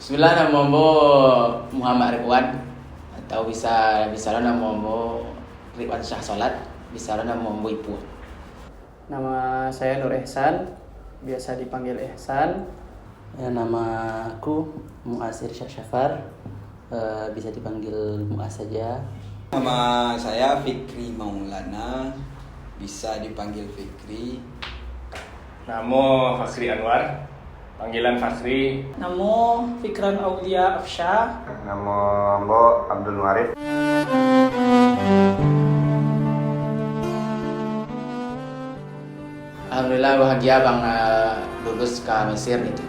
Bismillah, nama mo Muhammad Ridwan atau bisa lo nama mo Ridwan Syah Salat, bisa lo nama mo Ipu. Nama saya Nur Ihsan, biasa dipanggil Ihsan. Ya, nama aku Muasir Syafar, bisa dipanggil Muas saja. Nama saya Fikri Maulana, bisa dipanggil Fikri. Nama Fakhri Anwar, panggilan Fakhri. Nama Fikran Aulia Afsyah. Nama Mbok Abdul Warif. Alhamdulillah bahagia bang lulus ke Mesir gitu.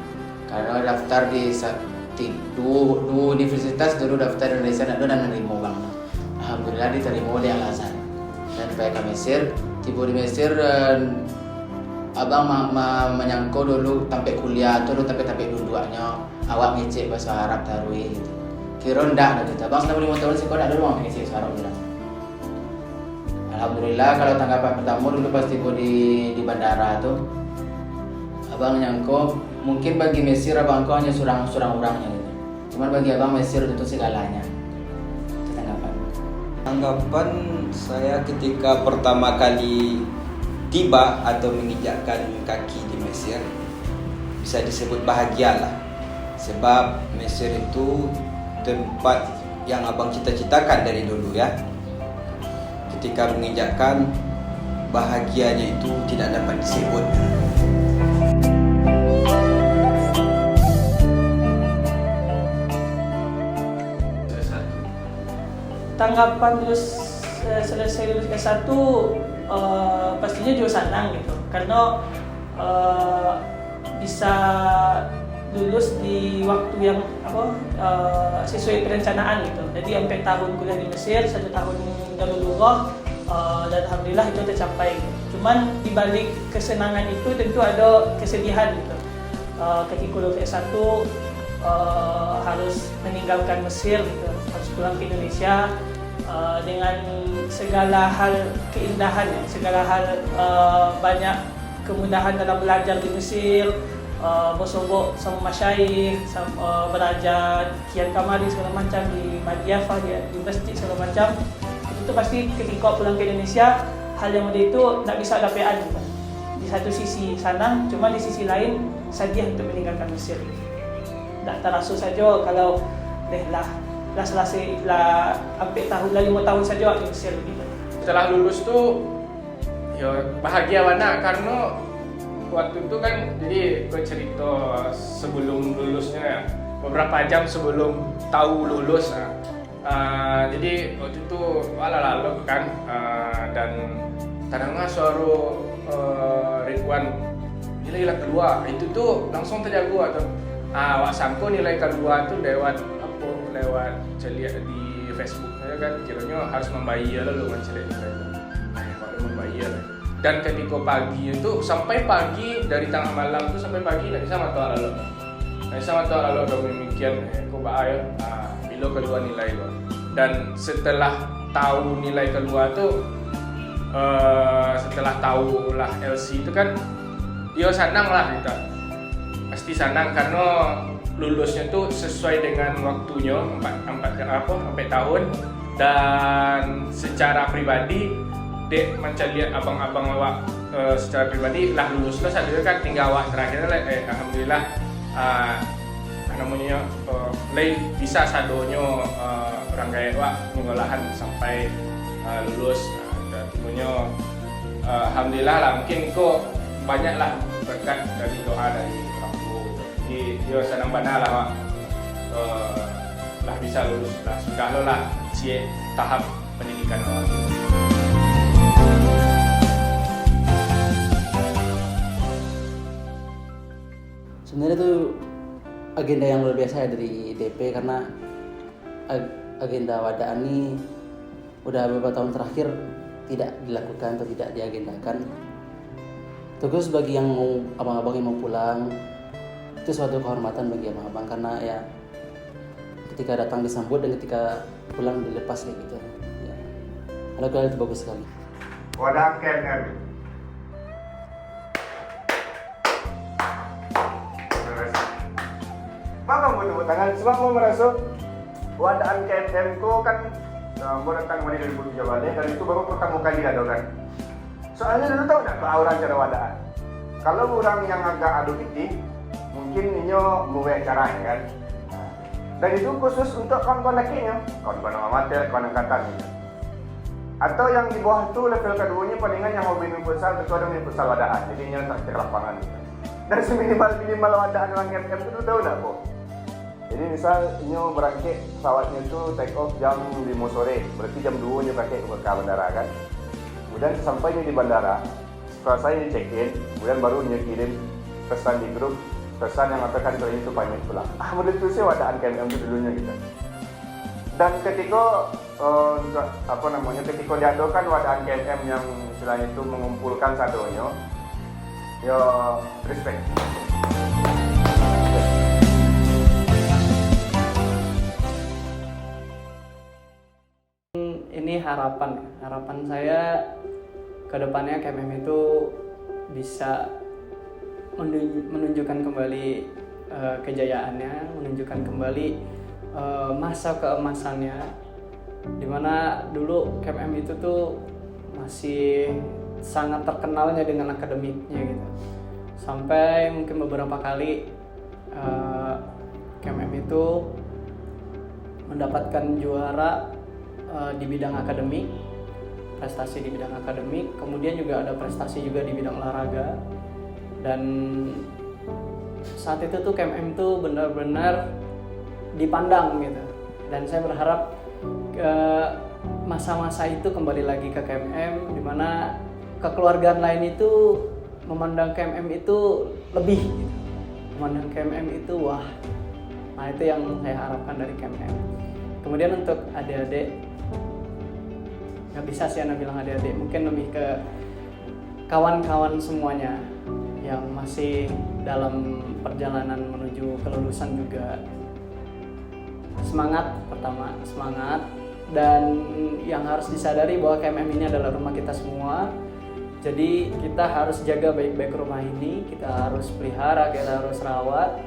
Karena daftar di dua universitas dulu daftar di Indonesia dan nerima bang. Alhamdulillah diterima di Al Azhar dan sampai ke Mesir. Tiba di Mesir abang menyangkau dulu sampai kuliah tuh sampai dua-duanya awak ngecek bahasa Arab tarwi gitu. Kira ndak gitu. Abang selama 5 tahun sekolah dulu bang ngecek bahasa Arab bilang. Alhamdulillah kalau tanggapan pertama dulu pas tiba di bandara tuh abang nyangko mungkin bagi Mesir abang kau hanya surang orangnya gitu. Cuman bagi abang Mesir itu segalanya. Itu Tanggapan saya ketika pertama kali tiba atau menginjakkan kaki di Mesir, bisa disebut bahagialah. Sebab Mesir itu tempat yang abang cita-citakan dari dulu ya. Ketika menginjakkan, bahagianya itu tidak dapat disebut. Tanggapan selesai lulus S1 pastinya juga senang gitu. Karena bisa lulus di waktu yang sesuai perencanaan gitu. Jadi sampai tahun kuliah di Mesir, 1 tahun Darulullah, dan alhamdulillah itu tercapai. Cuman dibalik kesenangan itu tentu ada kesedihan gitu. Ketika lulus S1 harus meninggalkan Mesir gitu, harus pulang ke Indonesia dengan segala hal keindahan, segala hal banyak kemudahan dalam belajar di Mesir. Bersobok sama masyayikh, belajar Kian Kamari segala macam di Madiafah, di masjid segala macam. Itu pasti ketika pulang ke Indonesia hal yang mudah itu tak bisa dapean gitu. Di satu sisi senang, cuma di sisi lain sedih untuk meninggalkan Mesir. Tak terasa saja kalau lah selesai sampai tahun 5 tahun saja di Mesir gitu. Setelah lulus tuh ya bahagia banget karena waktu itu kan jadi gue cerita sebelum lulusnya ya, beberapa jam sebelum tahu lulus jadi waktu itu lalu kan dan kadangnya suara Ridwan nilai keluar itu tuh langsung terjaga atau wak sangko nilai kedua tuh lewat celiak di Facebook ya kan, kiranya harus membayar lalu menceliak nilai itu kalau membayar. Dan ketika pagi itu sampai pagi dari tengah malam itu sampai pagi nggak bisa mata lalu, udah memikir kok bahaya bila kedua nilai lo. Dan setelah tahu nilai kedua tuh setelah tahu lah LC itu kan dia senang lah kita, pasti senang karena lulusnya tuh sesuai dengan waktunya 4 tahun. Dan secara pribadi dek mencari abang-abang awak secara pribadi lah lulus lo sadar kan tinggal awak terakhir alhamdulillah namanya lain bisa sadonya orang gaya awak ngolahan sampai lulus dan timunya alhamdulillah lah mungkin kok banyak lah berkat dari doa dari orang tua gitu. Jadi dia senang banget lah awak lah bisa lulus lah sudah lo lah tahap pendidikan awak. Sebenarnya itu agenda yang luar biasa ya dari DP, karena agenda wadaan ini udah beberapa tahun terakhir tidak dilakukan atau tidak diagendakan. Terus bagi yang mau abang-abang yang mau pulang, itu suatu kehormatan bagi abang-abang karena ya ketika datang disambut dan ketika pulang dilepas kayak gitu. Ya. Kalau itu bagus sekali. Wadah Ken. Bang mau tepuk tangan sebab mau merasa wadaan KMM itu kan mau datang kembali dari Bulu Jawa dan itu baru pertama kali ada kan. Soalnya dulu tahu tak orang cara wadaan. Kalau orang yang agak adu titik, mungkin inyo muwe caranya kan. Dan itu khusus untuk kawan-kawan lakinya, kawan-kawan amatir, kawan angkatan gitu. Atau yang di bawah itu level keduanya palingan yang hobi main futsal, itu ada main futsal wadaan, jadi inyo traktir lapangan gitu. Dan seminimal wadaan orang KMM itu tahu tak kok? Jadi misal inyo berangkat pesawatnya itu take off jam 5 sore, berarti jam 2 inyo pakai ke bandara kan. Kemudian sampainya di bandara, setelah saya check in, kemudian baru inyo kirim pesan di grup, pesan yang mengatakan kalau itu pamit pulang. Menurut itu sih wadaan KMM itu dulunya gitu. Dan ketika ketika diadakan wadaan KMM yang istilahnya itu mengumpulkan sadonyo, yo respect. Ini harapan saya ke depannya KMM itu bisa menunjukkan kembali kejayaannya, menunjukkan kembali masa keemasannya, dimana dulu KMM itu tuh masih sangat terkenalnya dengan akademiknya gitu, sampai mungkin beberapa kali KMM itu mendapatkan juara di bidang akademik, prestasi di bidang akademik, kemudian juga ada prestasi juga di bidang olahraga. Dan saat itu tuh KMM tuh benar-benar dipandang gitu, dan saya berharap masa-masa itu kembali lagi ke KMM, di mana kekeluargaan lain itu memandang KMM itu lebih gitu. Memandang KMM itu wah. Nah, itu yang saya harapkan dari KMM. Kemudian untuk adik-adik, nggak bisa sih Ana bilang adik-adik, mungkin lebih ke kawan-kawan semuanya yang masih dalam perjalanan menuju kelulusan juga. Semangat, pertama semangat, dan yang harus disadari bahwa KMM ini adalah rumah kita semua. Jadi kita harus jaga baik-baik rumah ini, kita harus pelihara, kita harus rawat,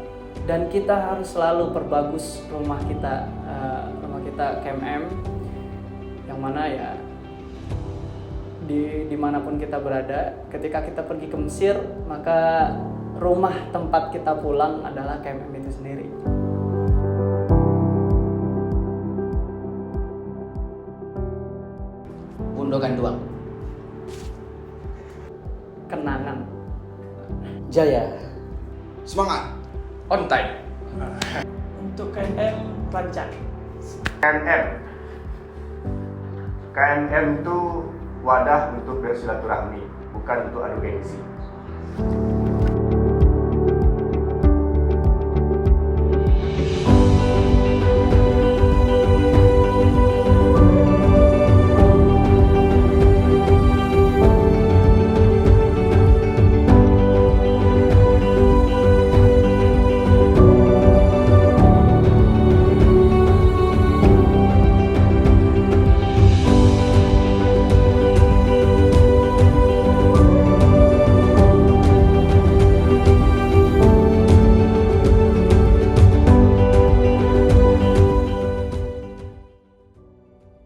dan kita harus selalu perbagus rumah kita KMM, yang mana ya dimanapun kita berada. Ketika kita pergi ke Mesir, maka rumah tempat kita pulang adalah KMM itu sendiri. Gundogan Duang. Kenangan. Jaya. Semangat. On time. Untuk KMM lancar. KMM itu wadah untuk bersilaturahmi, bukan untuk adu gengsi.